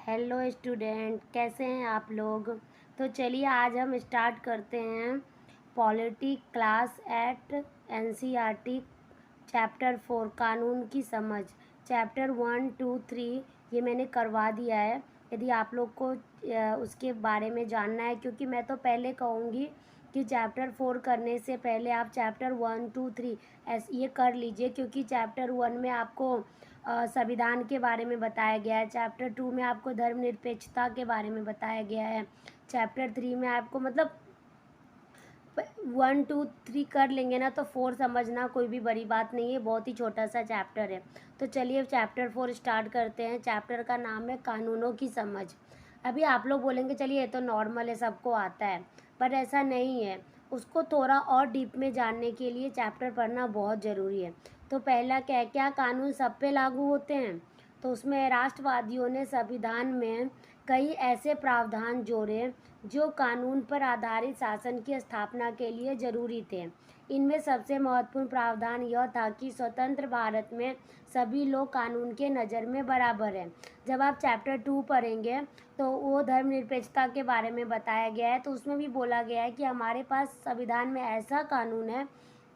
Hello student, कैसे हैं आप लोग। तो चलिए आज हम स्टार्ट करते हैं polity class eight NCERT chapter 4 कानून की समझ। चैप्टर 1, 2, 3 ये मैंने करवा दिया है। यदि आप लोग को उसके बारे में जानना है, क्योंकि मैं तो पहले कहूँगी कि चैप्टर 4 करने से पहले आप चैप्टर 1, 2, 3 ये कर लीजिए, क्योंकि चैप्टर 1 में आपको संविधान के बारे में बताया गया है। चैप्टर 2 में आपको धर्मनिरपेक्षता के बारे में बताया गया है। चैप्टर 3 में आपको मतलब 1, 2, 3 कर लेंगे ना तो 4 समझना कोई भी बड़ी बात नहीं है, बहुत ही छोटा सा चैप्टर है। तो चलिए चैप्टर 4 स्टार्ट करते हैं। चैप्टर का नाम है कानूनों की समझ। अभी आप लोग बोलेंगे चलिए ये तो नॉर्मल है, सबको आता है, पर ऐसा नहीं है। उसको थोड़ा और डीप में जानने के लिए चैप्टर पढ़ना बहुत ज़रूरी है। तो पहला क्या कानून सब पे लागू होते हैं। तो उसमें राष्ट्रवादियों ने संविधान में कई ऐसे प्रावधान जोड़े जो कानून पर आधारित शासन की स्थापना के लिए जरूरी थे। इनमें सबसे महत्वपूर्ण प्रावधान यह था कि स्वतंत्र भारत में सभी लोग कानून के नज़र में बराबर हैं। जब आप चैप्टर 2 पढ़ेंगे तो वो धर्मनिरपेक्षता के बारे में बताया गया है। तो उसमें भी बोला गया है कि हमारे पास संविधान में ऐसा कानून है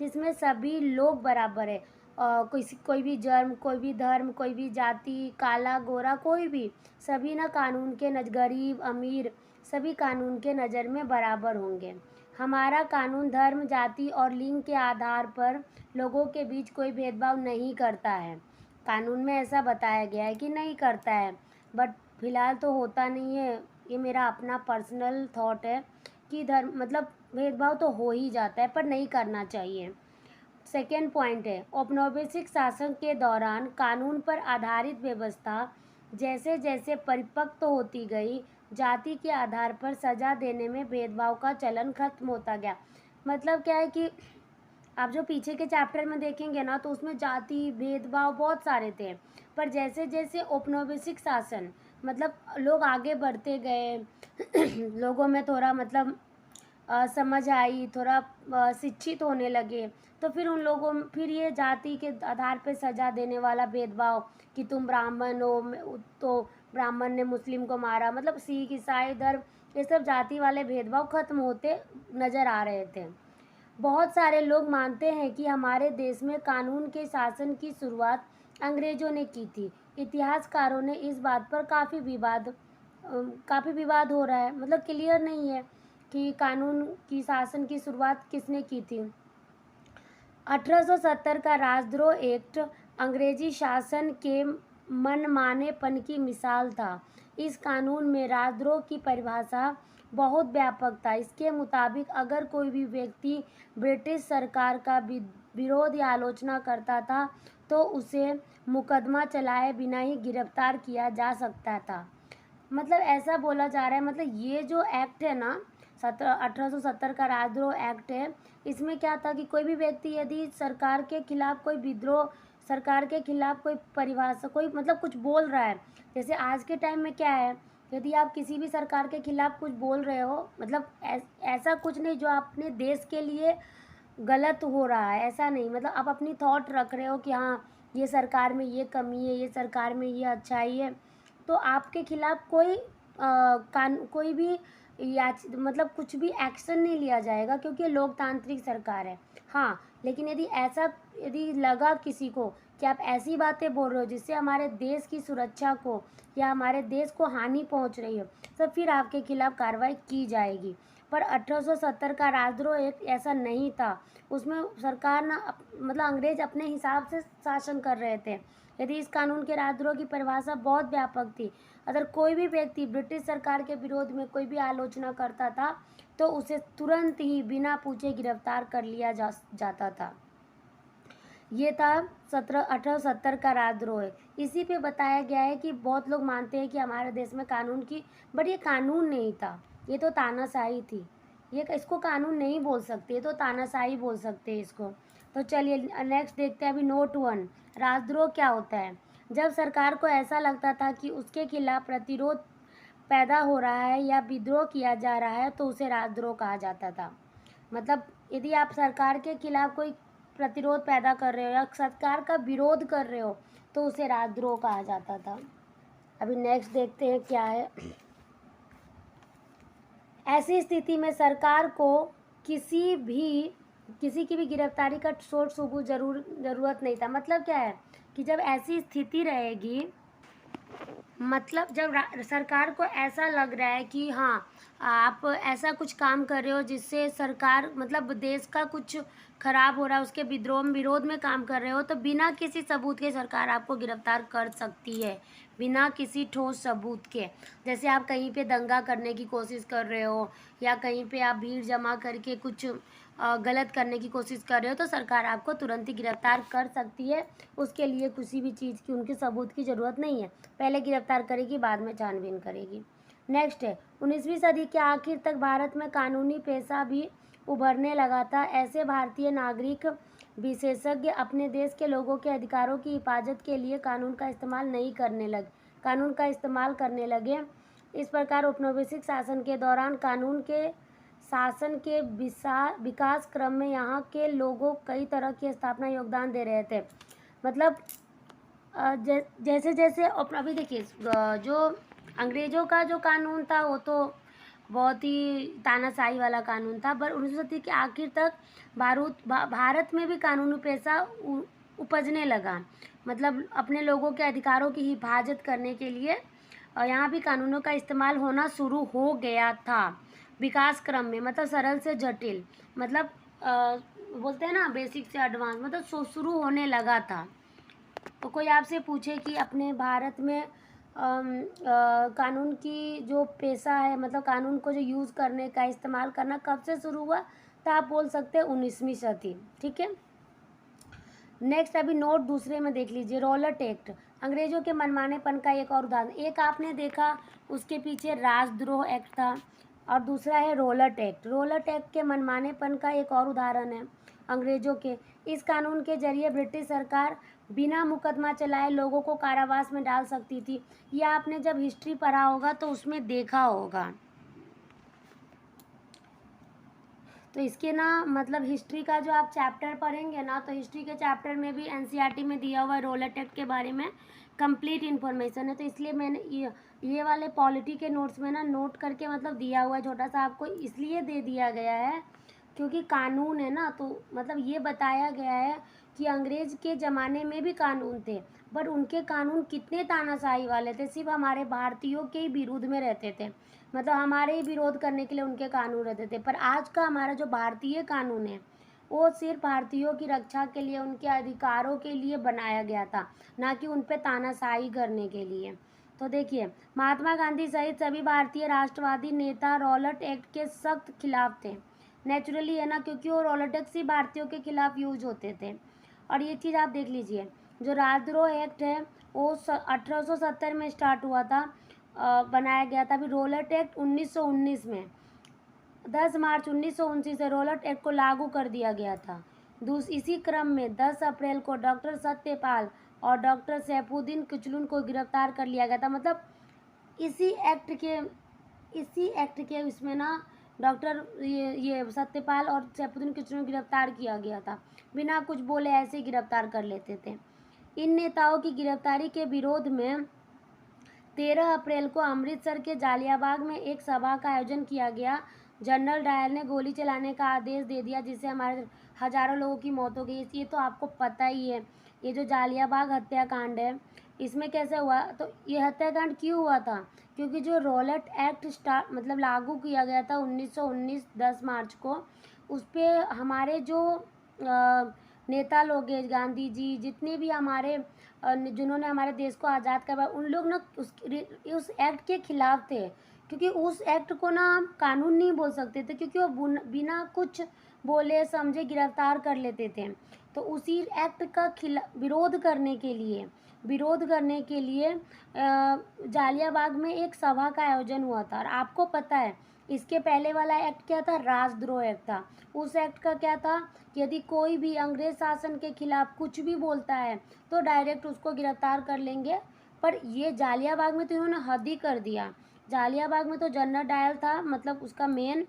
जिसमें सभी लोग बराबर है। कोई भी जन्म, कोई भी धर्म, कोई भी जाति, काला गोरा, कोई भी, सभी ना कानून के गरीब अमीर सभी कानून के नज़र में बराबर होंगे। हमारा कानून धर्म, जाति और लिंग के आधार पर लोगों के बीच कोई भेदभाव नहीं करता है। कानून में ऐसा बताया गया है कि नहीं करता है, बट फिलहाल तो होता नहीं है। ये मेरा अपना पर्सनल थॉट है कि धर्म मतलब भेदभाव तो हो ही जाता है, पर नहीं करना चाहिए। सेकेंड पॉइंट है औपनिवेशिक शासन के दौरान कानून पर आधारित व्यवस्था जैसे जैसे परिपक्व होती गई, जाति के आधार पर सजा देने में भेदभाव का चलन खत्म होता गया। मतलब क्या है कि आप जो पीछे के चैप्टर में देखेंगे ना तो उसमें जाति भेदभाव बहुत सारे थे, पर जैसे जैसे औपनिवेशिक शासन मतलब लोग आगे बढ़ते गए लोगों में थोड़ा मतलब समझ आई, थोड़ा शिक्षित होने लगे, तो फिर उन लोगों फिर ये जाति के आधार पे सजा देने वाला भेदभाव कि तुम ब्राह्मण हो तो ब्राह्मण ने मुस्लिम को मारा, मतलब सिख ईसाई धर्म, ये सब जाति वाले भेदभाव खत्म होते नज़र आ रहे थे। बहुत सारे लोग मानते हैं कि हमारे देश में कानून के शासन की शुरुआत अंग्रेजों ने की थी। इतिहासकारों ने इस बात पर काफ़ी विवाद हो रहा है, मतलब क्लियर नहीं है कि कानून की शासन की शुरुआत किसने की थी। 1870 का राजद्रोह एक्ट अंग्रेजी शासन के मनमानेपन की मिसाल था। इस कानून में राजद्रोह की परिभाषा बहुत व्यापक था। इसके मुताबिक अगर कोई भी व्यक्ति ब्रिटिश सरकार का विरोध या आलोचना करता था तो उसे मुकदमा चलाए बिना ही गिरफ्तार किया जा सकता था। मतलब ऐसा बोला जा रहा है, मतलब ये जो एक्ट है ना 1870 का राजद्रोह एक्ट है, इसमें क्या था कि कोई भी व्यक्ति यदि सरकार के खिलाफ कोई विद्रोह, सरकार के खिलाफ कोई परिभाषा, कोई मतलब कुछ बोल रहा है, जैसे आज के टाइम में क्या है, यदि आप किसी भी सरकार के खिलाफ कुछ बोल रहे हो, मतलब ऐसा कुछ नहीं जो अपने देश के लिए गलत हो रहा है, ऐसा नहीं, मतलब आप अपनी थॉट रख रहे हो कि हाँ ये सरकार में ये कमी है, ये सरकार में ये अच्छाई है, तो आपके खिलाफ कोई भी मतलब कुछ भी एक्शन नहीं लिया जाएगा, क्योंकि लोकतांत्रिक सरकार है। हाँ, लेकिन यदि लगा किसी को कि आप ऐसी बातें बोल रहे हो जिससे हमारे देश की सुरक्षा को या हमारे देश को हानि पहुंच रही हो, तो फिर आपके खिलाफ कार्रवाई की जाएगी। पर 1870 का राजद्रोह एक ऐसा नहीं था। उसमें सरकार ना मतलब अंग्रेज अपने हिसाब से शासन कर रहे थे। यदि इस कानून के राजद्रोह की परिभाषा बहुत व्यापक थी। अगर कोई भी व्यक्ति ब्रिटिश सरकार के विरोध में कोई भी आलोचना करता था तो उसे तुरंत ही बिना पूछे गिरफ्तार कर लिया जाता था। ये था 1870 का राजद्रोह। इसी पे बताया गया है कि बहुत लोग मानते हैं कि हमारे देश में कानून की, बट ये कानून नहीं था, ये तो तानाशाही थी। ये इसको कानून नहीं बोल सकते, ये तो तानाशाही बोल सकते हैं इसको। तो चलिए नेक्स्ट देखते हैं अभी नोट 1, राजद्रोह क्या होता है। जब सरकार को ऐसा लगता था कि उसके खिलाफ प्रतिरोध पैदा हो रहा है या विद्रोह किया जा रहा है तो उसे राजद्रोह कहा जाता था। मतलब यदि आप सरकार के खिलाफ कोई प्रतिरोध पैदा कर रहे हो या सरकार का विरोध कर रहे हो तो उसे राजद्रोह कहा जाता था। अभी नेक्स्ट देखते हैं क्या है। ऐसी स्थिति में सरकार को किसी की भी गिरफ्तारी का सोच सबूत ज़रूरत नहीं था। मतलब क्या है कि जब ऐसी स्थिति रहेगी, मतलब जब सरकार को ऐसा लग रहा है कि हाँ आप ऐसा कुछ काम कर रहे हो जिससे सरकार मतलब देश का कुछ खराब हो रहा है, उसके विरोध में काम कर रहे हो, तो बिना किसी सबूत के सरकार आपको गिरफ्तार कर सकती है, बिना किसी ठोस सबूत के। जैसे आप कहीं पे दंगा करने की कोशिश कर रहे हो या कहीं पे आप भीड़ जमा करके कुछ गलत करने की कोशिश कर रहे हो, तो सरकार आपको तुरंत ही गिरफ्तार कर सकती है। उसके लिए किसी भी चीज़ की उनके सबूत की ज़रूरत नहीं है, पहले गिरफ्तार करेगी बाद में छानबीन करेगी। नेक्स्ट है 19वीं सदी के आखिर तक भारत में कानूनी पेशा भी उभरने लगा था। ऐसे भारतीय नागरिक विशेषज्ञ अपने देश के लोगों के अधिकारों की हिफाजत के लिए कानून का इस्तेमाल करने लगे। इस प्रकार औपनिवेशिक शासन के दौरान कानून के शासन के विकास क्रम में यहाँ के लोगों कई तरह की स्थापना योगदान दे रहे थे। मतलब जैसे जैसे अभी देखिए जो अंग्रेज़ों का जो कानून था वो तो बहुत ही तानाशाही वाला कानून था, पर 19वीं सदी के आखिर तक भारत में भी कानूनी पेशा उपजने लगा। मतलब अपने लोगों के अधिकारों की हिफाजत करने के लिए यहाँ भी कानूनों का इस्तेमाल होना शुरू हो गया था विकास क्रम में। मतलब सरल से जटिल, मतलब बोलते हैं ना बेसिक से एडवांस, मतलब शुरू होने लगा था। तो कोई आपसे पूछे कि अपने भारत में कानून की जो पेशा है, मतलब कानून को जो यूज़ करने का इस्तेमाल करना कब से शुरू हुआ, तो आप बोल सकते हैं 19वीं सदी। ठीक है, नेक्स्ट अभी नोट दूसरे में देख लीजिए, रॉलेट एक्ट अंग्रेजों के मनमानेपन का एक और उदाहरण। एक आपने देखा उसके पीछे राजद्रोह एक्ट था और दूसरा है रॉलेट एक्ट। रॉलेट एक्ट के मनमानेपन का एक और उदाहरण है अंग्रेजों के। इस कानून के जरिए ब्रिटिश सरकार बिना मुकदमा चलाए लोगों को कारावास में डाल सकती थी। यह आपने जब हिस्ट्री पढ़ा होगा तो उसमें देखा होगा। तो इसके ना मतलब हिस्ट्री का जो आप चैप्टर पढ़ेंगे ना, तो हिस्ट्री के चैप्टर में भी एनसीईआरटी में दिया हुआ है रॉलेट एक्ट के बारे में कंप्लीट इन्फॉर्मेशन है। तो इसलिए मैंने ये वाले पॉलिटी के नोट्स में ना नोट करके मतलब दिया हुआ है छोटा सा, आपको इसलिए दे दिया गया है क्योंकि कानून है ना, तो मतलब ये बताया गया है कि अंग्रेज के ज़माने में भी कानून थे, बट उनके कानून कितने तानाशाही वाले थे, सिर्फ हमारे भारतीयों के ही विरोध में रहते थे, मतलब हमारे ही विरोध करने के लिए उनके कानून रहते थे। पर आज का हमारा जो भारतीय कानून है वो सिर्फ भारतीयों की रक्षा के लिए, उनके अधिकारों के लिए बनाया गया था, ना कि उन पर तानाशाही करने के लिए। तो देखिए महात्मा गांधी सहित सभी भारतीय राष्ट्रवादी नेता रॉलेट एक्ट के सख्त खिलाफ थे। नेचुरली है ना, क्योंकि वो रॉलेट एक्ट ही भारतीयों के खिलाफ यूज होते थे। और ये चीज़ आप देख लीजिए, जो राजद्रोह एक्ट है वो 1870 में स्टार्ट हुआ था, बनाया गया था। अभी रॉलेट एक्ट 1919 में 10 मार्च 1929 से रॉलेट एक्ट को लागू कर दिया गया था। इसी क्रम में 10 अप्रैल को डॉक्टर सत्यपाल और डॉक्टर सैफुद्दीन किचलुन को गिरफ्तार कर लिया गया था। मतलब इसी एक्ट के इसमें ना डॉक्टर ये सत्यपाल और सैफुद्दीन किचलुन को गिरफ्तार किया गया था, बिना कुछ बोले ऐसे ही गिरफ्तार कर लेते थे। इन नेताओं की गिरफ्तारी के विरोध में 13 अप्रैल को अमृतसर के जालियाबाग में एक सभा का आयोजन किया गया। जनरल डायर ने गोली चलाने का आदेश दे दिया, जिससे हमारे हजारों लोगों की मौत हो गई। ये तो आपको पता ही है, ये जो जालियाबाग हत्याकांड है इसमें कैसे हुआ, तो ये हत्याकांड क्यों हुआ था, क्योंकि जो रॉलेट एक्ट मतलब लागू किया गया था 1919 10 मार्च को, उस पर हमारे जो नेता लोग हैं, गांधी जी, जितने भी हमारे जिन्होंने हमारे देश को आज़ाद करवाया, उन लोग ना उस एक्ट के खिलाफ थे। क्योंकि उस एक्ट को ना हम कानून नहीं बोल सकते थे, क्योंकि वो बिना कुछ बोले समझे गिरफ्तार कर लेते थे। तो उसी एक्ट का विरोध करने के लिए जालियाबाग में एक सभा का आयोजन हुआ था। और आपको पता है इसके पहले वाला एक्ट क्या था, राजद्रोह एक्ट था। उस एक्ट का क्या था कि यदि कोई भी अंग्रेज शासन के खिलाफ कुछ भी बोलता है तो डायरेक्ट उसको गिरफ्तार कर लेंगे। पर ये जालियाबाग में तो इन्होंने हद ही कर दिया। जालियाबाग में तो जनरल डायर था, मतलब उसका मेन,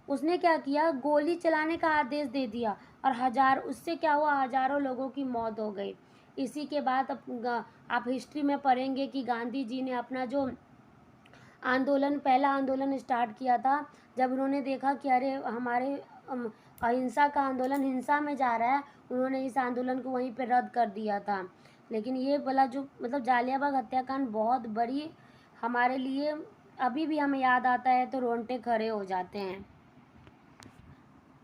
उसने क्या किया, गोली चलाने का आदेश दे दिया और उससे क्या हुआ, हजारों लोगों की मौत हो गई। इसी के बाद आप हिस्ट्री में पढ़ेंगे कि गांधी जी ने अपना जो आंदोलन, पहला आंदोलन स्टार्ट किया था, जब उन्होंने देखा कि अरे हमारे अहिंसा का आंदोलन हिंसा में जा रहा है, उन्होंने इस आंदोलन को वहीं पे रद्द कर दिया था। लेकिन ये वाला जो मतलब जालियांवाला हत्याकांड बहुत बड़ी हमारे लिए, अभी भी हमें याद आता है तो रोंगटे खड़े हो जाते हैं।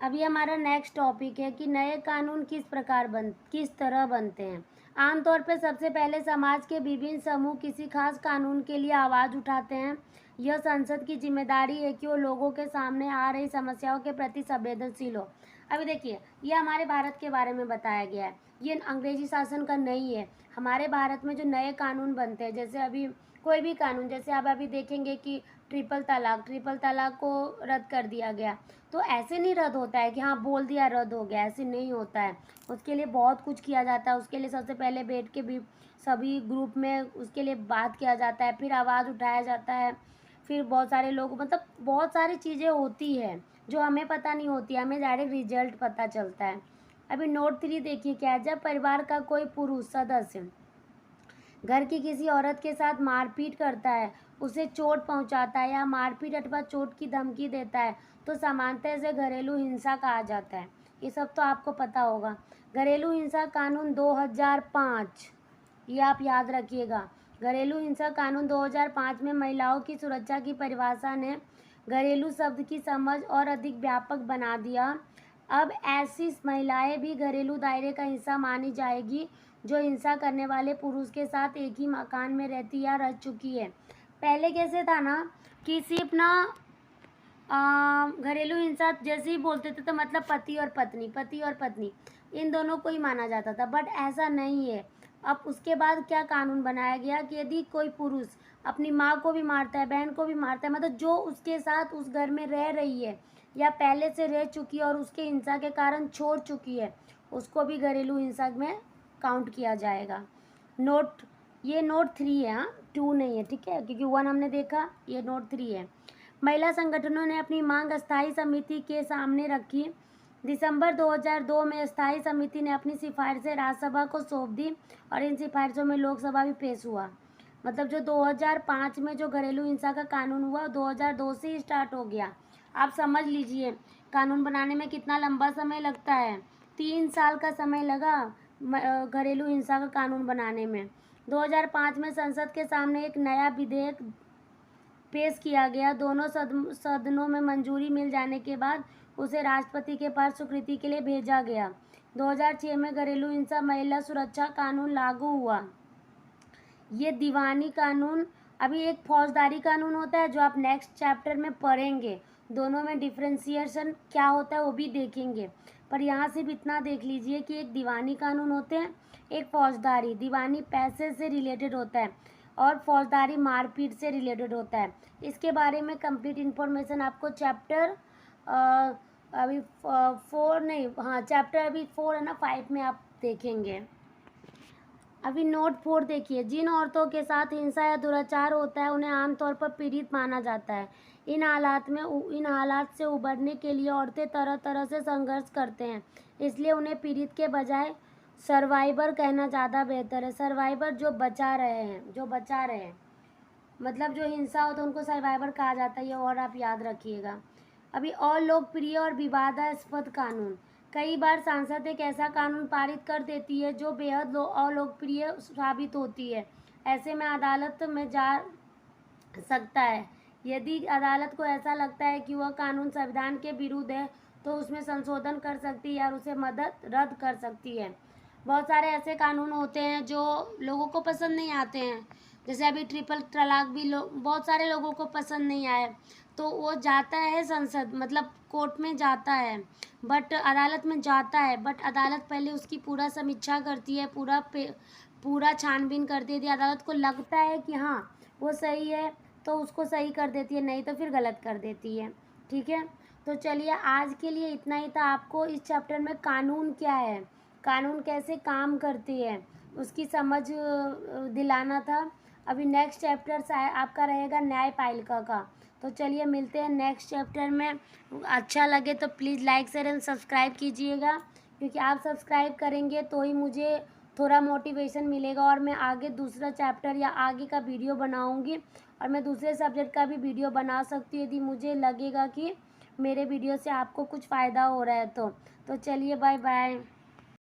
अभी हमारा नेक्स्ट टॉपिक है कि नए कानून किस तरह बनते हैं। आमतौर पर सबसे पहले समाज के विभिन्न समूह किसी खास कानून के लिए आवाज़ उठाते हैं। यह संसद की जिम्मेदारी है कि वो लोगों के सामने आ रही समस्याओं के प्रति संवेदनशील हो। अभी देखिए, ये हमारे भारत के बारे में बताया गया है, ये अंग्रेजी शासन का नहीं है। हमारे भारत में जो नए कानून बनते हैं, जैसे अभी कोई भी कानून, जैसे आप अभी देखेंगे कि ट्रिपल तलाक को रद्द कर दिया गया, तो ऐसे नहीं रद्द होता है कि हाँ बोल दिया रद्द हो गया, ऐसे नहीं होता है। उसके लिए बहुत कुछ किया जाता है। उसके लिए सबसे पहले बैठ के भी सभी ग्रुप में उसके लिए बात किया जाता है, फिर आवाज़ उठाया जाता है, फिर बहुत सारे लोग, मतलब बहुत सारी चीज़ें होती है जो हमें पता नहीं होती, हमें डायरेक्ट रिजल्ट पता चलता है। अभी नोट 3 देखिए क्या है। जब परिवार का कोई पुरुष सदस्य घर की किसी औरत के साथ मारपीट करता है, उसे चोट पहुंचाता है या मारपीट अथवा चोट की धमकी देता है, तो सामान्यतः इसे घरेलू हिंसा कहा जाता है। ये सब तो आपको पता होगा। घरेलू हिंसा कानून 2005, ये आप याद रखिएगा। घरेलू हिंसा कानून 2005 में महिलाओं की सुरक्षा की परिभाषा ने घरेलू शब्द की समझ और अधिक व्यापक बना दिया। अब ऐसी महिलाएं भी घरेलू दायरे का हिस्सा मानी जाएगी जो हिंसा करने वाले पुरुष के साथ एक ही मकान में रहती या रह चुकी है। पहले कैसे था ना कि सिर्फ ना घरेलू हिंसा जैसे ही बोलते थे तो मतलब पति और पत्नी इन दोनों को ही माना जाता था, बट ऐसा नहीं है। अब उसके बाद क्या कानून बनाया गया कि यदि कोई पुरुष अपनी माँ को भी मारता है, बहन को भी मारता है, मतलब जो उसके साथ उस घर में रह रही है या पहले से रह चुकी है और उसके हिंसा के कारण छोड़ चुकी है, उसको भी घरेलू हिंसा में काउंट किया जाएगा। ये नोट 3 है, हाँ 2 नहीं है, ठीक है, क्योंकि 1 हमने देखा, ये नोट 3 है। महिला संगठनों ने अपनी मांग स्थायी समिति के सामने रखी। दिसंबर 2002 में स्थायी समिति ने अपनी सिफारिशें राज्यसभा को सौंप दी और इन सिफारिशों में लोकसभा भी पेश हुआ। मतलब जो 2005 में जो घरेलू हिंसा का कानून हुआ 2002 से ही स्टार्ट हो गया। आप समझ लीजिए कानून बनाने में कितना लंबा समय लगता है। 3 साल का समय लगा घरेलू हिंसा का कानून बनाने में। 2005 में संसद के सामने एक नया विधेयक पेश किया गया। दोनों सदनों में मंजूरी मिल जाने के बाद उसे राष्ट्रपति के पास स्वीकृति के लिए भेजा गया। 2006 में घरेलू हिंसा महिला सुरक्षा कानून लागू हुआ। ये दीवानी कानून, अभी एक फौजदारी कानून होता है जो आप नेक्स्ट चैप्टर में पढ़ेंगे। दोनों में डिफ्रेंसिएशन क्या होता है वो भी देखेंगे, पर यहाँ सिर्फ इतना देख लीजिए कि एक दीवानी कानून होते हैं, एक फौजदारी। दीवानी पैसे से रिलेटेड होता है और फौजदारी मारपीट से रिलेटेड होता है। इसके बारे में कंप्लीट इन्फॉर्मेशन आपको चैप्टर अभी 4 नहीं, हाँ चैप्टर अभी 4 है ना, 5 में आप देखेंगे। अभी नोट 4 देखिए। जिन औरतों के साथ हिंसा या दुराचार होता है उन्हें आमतौर पर पीड़ित माना जाता है। इन हालात से उबरने के लिए औरतें तरह तरह से संघर्ष करते हैं, इसलिए उन्हें पीड़ित के बजाय सर्वाइवर कहना ज़्यादा बेहतर है। सर्वाइवर जो बचा रहे हैं, मतलब जो हिंसा हो तो उनको सर्वाइवर कहा जाता है, ये और आप याद रखिएगा। अभी और लोकप्रिय और विवादास्पद कानून। कई बार संसद एक ऐसा कानून पारित कर देती है जो बेहद अलोकप्रिय साबित होती है। ऐसे में अदालत में जा सकता है। यदि अदालत को ऐसा लगता है कि वह कानून संविधान के विरुद्ध है तो उसमें संशोधन कर सकती है और उसे रद्द कर सकती है। बहुत सारे ऐसे कानून होते हैं जो लोगों को पसंद नहीं आते हैं, जैसे अभी ट्रिपल तलाक भी बहुत सारे लोगों को पसंद नहीं आए, तो वो जाता है संसद, मतलब कोर्ट में जाता है, बट अदालत में जाता है, बट अदालत पहले उसकी पूरा समीक्षा करती है, पूरा छानबीन करती है। यदि अदालत को लगता है कि हाँ वो सही है तो उसको सही कर देती है, नहीं तो फिर गलत कर देती है। ठीक है, तो चलिए आज के लिए इतना ही था। आपको इस चैप्टर में कानून क्या है, कानून कैसे काम करते हैं, उसकी समझ दिलाना था। अभी नेक्स्ट चैप्टर आपका रहेगा न्यायपालिका का। तो चलिए मिलते हैं नेक्स्ट चैप्टर में। अच्छा लगे तो please like share and subscribe कीजिएगा, क्योंकि आप सब्सक्राइब करेंगे तो ही मुझे थोड़ा मोटिवेशन मिलेगा और मैं आगे दूसरा चैप्टर या आगे का वीडियो बनाऊंगी और मैं दूसरे सब्जेक्ट का भी वीडियो बना सकती हूँ यदि मुझे लगेगा कि मेरे वीडियो से आपको कुछ फ़ायदा हो रहा है तो चलिए बाय बाय।